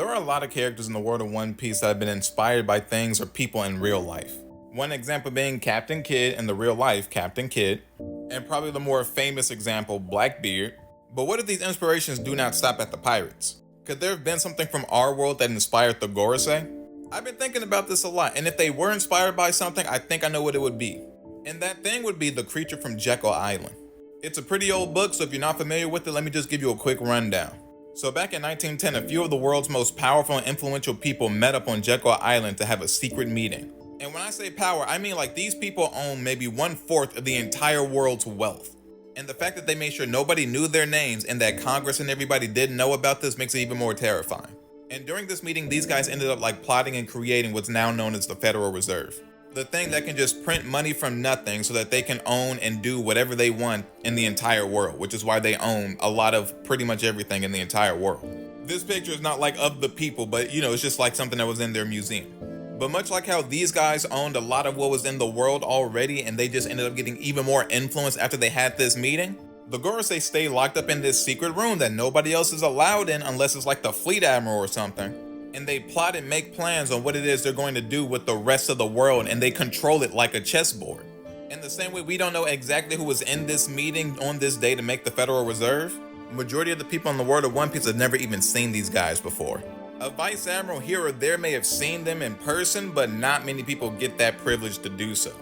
There are a lot of characters in the world of One Piece that have been inspired by things or people in real life. One example being Captain Kidd in the real life Captain Kidd, and probably the more famous example, Blackbeard. But what if these inspirations do not stop at the pirates? Could there have been something from our world that inspired the Gorosei? I've been thinking about this a lot, and if they were inspired by something, I think I know what it would be. And that thing would be the creature from Jekyll Island. It's a pretty old book, so if you're not familiar with it, let me just give you a quick rundown. So back in 1910, a few of the world's most powerful and influential people met up on Jekyll Island to have a secret meeting. And when I say power, I mean like these people own maybe 1/4 of the entire world's wealth. And the fact that they made sure nobody knew their names and that Congress and everybody didn't know about this makes it even more terrifying. And during this meeting, these guys ended up like plotting and creating what's now known as the Federal Reserve. The thing that can just print money from nothing so that they can own and do whatever they want in the entire world, which is why they own a lot of pretty much everything in the entire world. This picture is not like of the people, but it's just like something that was in their museum. But much like how these guys owned a lot of what was in the world already and they just ended up getting even more influence after they had this meeting, the Gorosei stay locked up in this secret room that nobody else is allowed in unless it's like the fleet admiral or something. And they plot and make plans on what it is they're going to do with the rest of the world, and they control it like a chessboard. In the same way we don't know exactly who was in this meeting on this day to make the Federal Reserve, majority of the people in the world of One Piece have never even seen these guys before. A vice admiral here or there may have seen them in person, but not many people get that privilege to do so.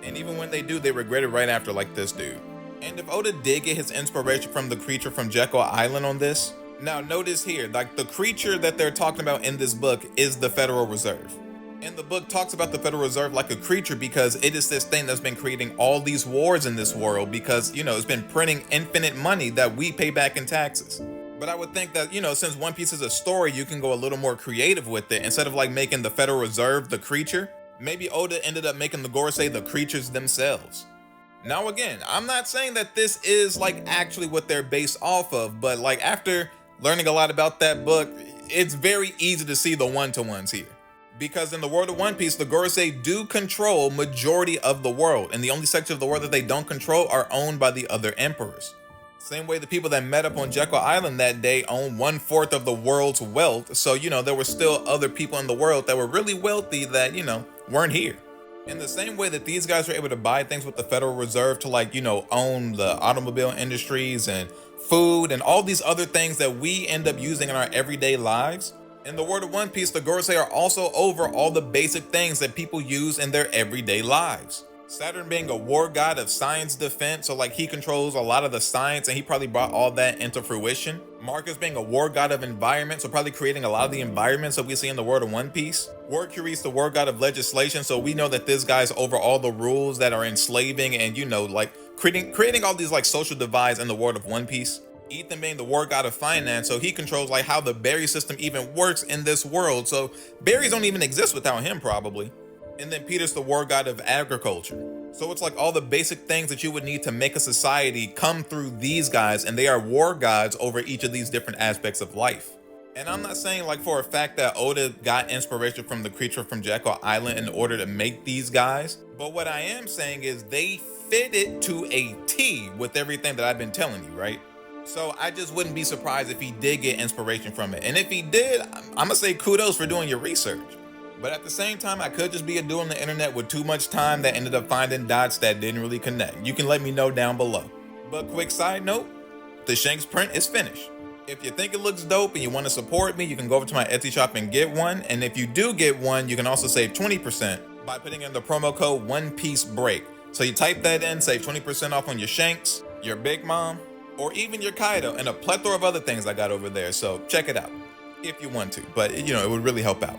And even when they do, they regret it right after, like this dude. And if Oda did get his inspiration from the creature from Jekyll Island on this, now notice here, like the creature that they're talking about in this book is the Federal Reserve. And the book talks about the Federal Reserve like a creature because it is this thing that's been creating all these wars in this world because, it's been printing infinite money that we pay back in taxes. But I would think that, since One Piece is a story, you can go a little more creative with it. Instead of like making the Federal Reserve the creature, maybe Oda ended up making the Gorosei the creatures themselves. Now again, I'm not saying that this is like actually what they're based off of, but like after learning a lot about that book, it's very easy to see the one-to-ones here. Because in the world of One Piece, the Gorosei do control majority of the world, and the only section of the world that they don't control are owned by the other emperors. Same way the people that met up on Jekyll Island that day own 1/4 of the world's wealth, so there were still other people in the world that were really wealthy that, weren't here. In the same way that these guys were able to buy things with the Federal Reserve to own the automobile industries and food and all these other things that we end up using in our everyday lives, in the world of One Piece, the Gorosei are also over all the basic things that people use in their everyday lives. Saturn being a war god of science defense, so he controls a lot of the science and he probably brought all that into fruition. Marcus being a war god of environment, so probably creating a lot of the environments that we see in the world of One Piece. Mercury's the war god of legislation, so we know that this guy's over all the rules that are enslaving and creating all these social divides in the world of One Piece. Ethan being the war god of finance, so he controls how the berry system even works in this world, so berries don't even exist without him probably. And then Peter's the war god of agriculture. So it's all the basic things that you would need to make a society come through these guys, and they are war gods over each of these different aspects of life. And I'm not saying for a fact that Oda got inspiration from the creature from Jekyll Island in order to make these guys, but what I am saying is they fit it to a T with everything that I've been telling you, right? So I just wouldn't be surprised if he did get inspiration from it. And if he did, I'm gonna say kudos for doing your research. But at the same time, I could just be a dude on the internet with too much time that ended up finding dots that didn't really connect. You can let me know down below. But quick side note, the Shanks print is finished. If you think it looks dope and you want to support me, you can go over to my Etsy shop and get one. And if you do get one, you can also save 20% by putting in the promo code ONEPIECEBREAK. So you type that in, save 20% off on your Shanks, your Big Mom, or even your Kaido, and a plethora of other things I got over there. So check it out if you want to, but it would really help out.